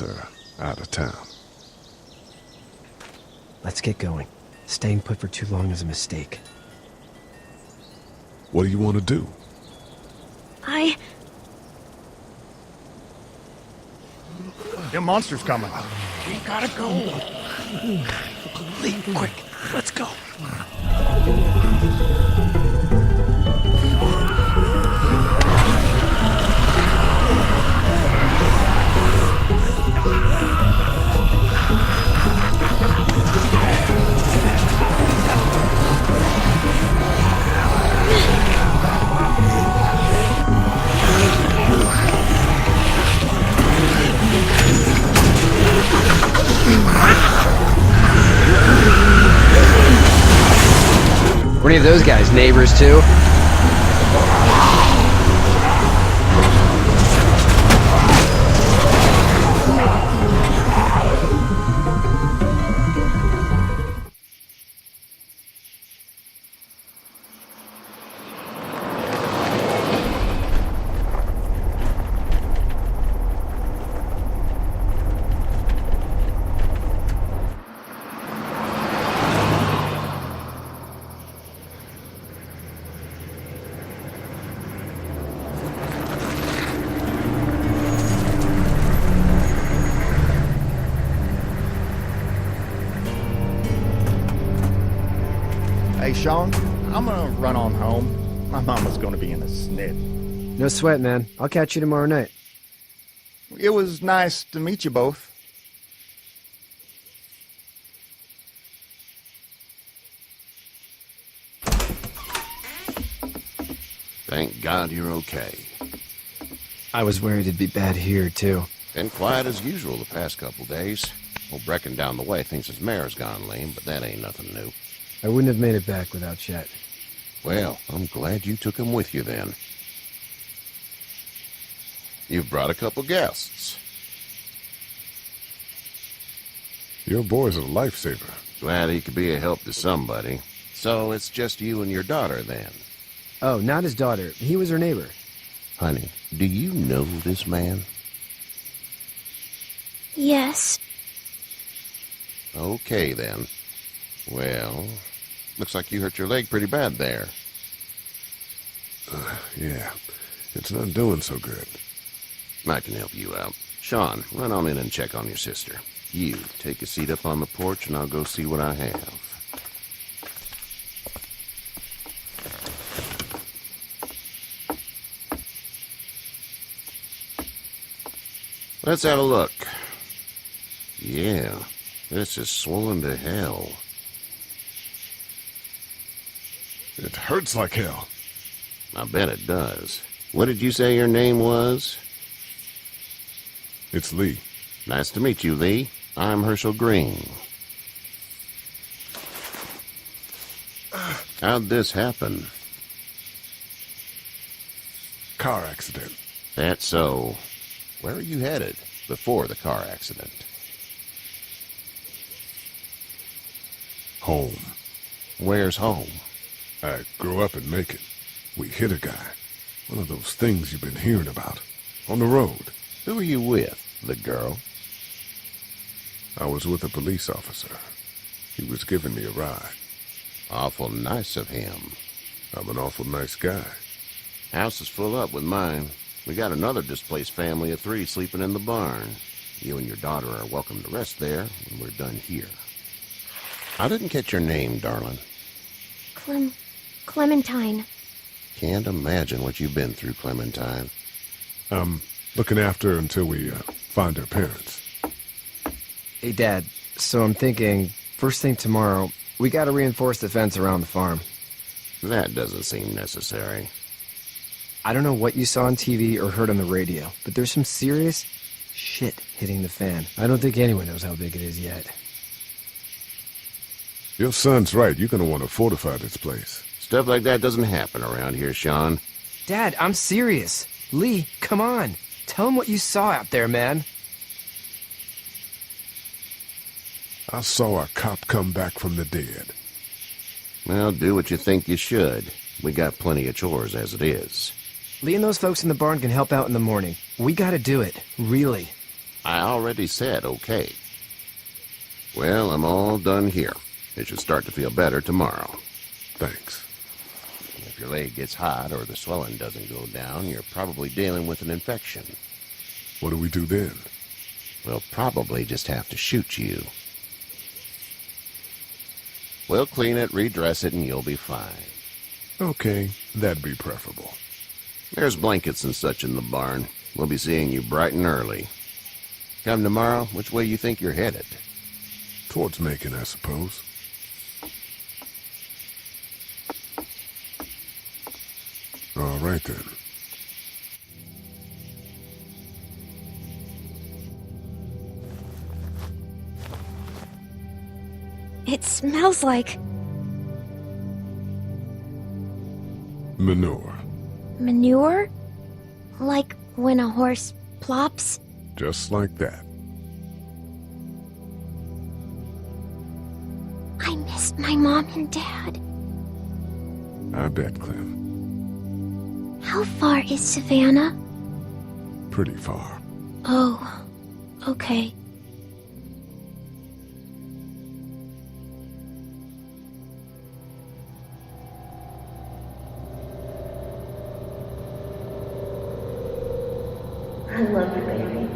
are out of town. Let's get going. Staying put for too long is a mistake. What do you want to do? The monster's coming. We gotta go. Leave, quick. Let's go. Were any of those guys neighbors too? Hey, Sean, I'm gonna run on home. My mama's gonna be in a snit. No sweat, man. I'll catch you tomorrow night. It was nice to meet you both. Thank God you're okay. I was worried it'd be bad here, too. Been quiet as usual the past couple days. Old Brecken down the way thinks his mare's gone lame, but that ain't nothing new. I wouldn't have made it back without Chet. Well, I'm glad you took him with you then. You've brought a couple guests. Your boy's a lifesaver. Glad he could be a help to somebody. So it's just you and your daughter then. Oh, not his daughter. He was her neighbor. Honey, do you know this man? Yes. Okay then. Well, looks like you hurt your leg pretty bad there. Yeah, it's not doing so good. I can help you out. Sean, run on in and check on your sister. You, take a seat up on the porch and I'll go see what I have. Let's have a look. Yeah, this is swollen to hell. It hurts like hell. I bet it does. What did you say your name was? It's Lee. Nice to meet you, Lee. I'm Herschel Green. How'd this happen? Car accident. That's so. Where are you headed before the car accident? Home. Where's home? I grew up in Macon. We hit a guy. One of those things you've been hearing about. On the road. Who are you with? The girl? I was with a police officer. He was giving me a ride. Awful nice of him. I'm an awful nice guy. House is full up with mine. We got another displaced family of 3 sleeping in the barn. You and your daughter are welcome to rest there when we're done here. I didn't catch your name, darling. Clementine. Can't imagine what you've been through, Clementine. I'm looking after her until we find her parents. Hey, Dad. So I'm thinking, first thing tomorrow, we gotta reinforce the fence around the farm. That doesn't seem necessary. I don't know what you saw on TV or heard on the radio, but there's some serious shit hitting the fan. I don't think anyone knows how big it is yet. Your son's right. You're gonna want to fortify this place. Stuff like that doesn't happen around here, Sean. Dad, I'm serious. Lee, come on. Tell him what you saw out there, man. I saw a cop come back from the dead. Well, do what you think you should. We got plenty of chores as it is. Lee and those folks in the barn can help out in the morning. We gotta do it. Really. I already said okay. Well, I'm all done here. It should start to feel better tomorrow. Thanks. If your leg gets hot or the swelling doesn't go down, you're probably dealing with an infection. What do we do then? We'll probably just have to shoot you. We'll clean it, redress it, and you'll be fine. Okay, that'd be preferable. There's blankets and such in the barn. We'll be seeing you bright and early. Come tomorrow, which way you think you're headed? Towards Macon, I suppose. All right, then. It smells like Manure. manure? Like when a horse plops? Just like that. I missed my mom and dad. I bet, Clem. How far is Savannah? Pretty far. Oh, okay. I love you, baby.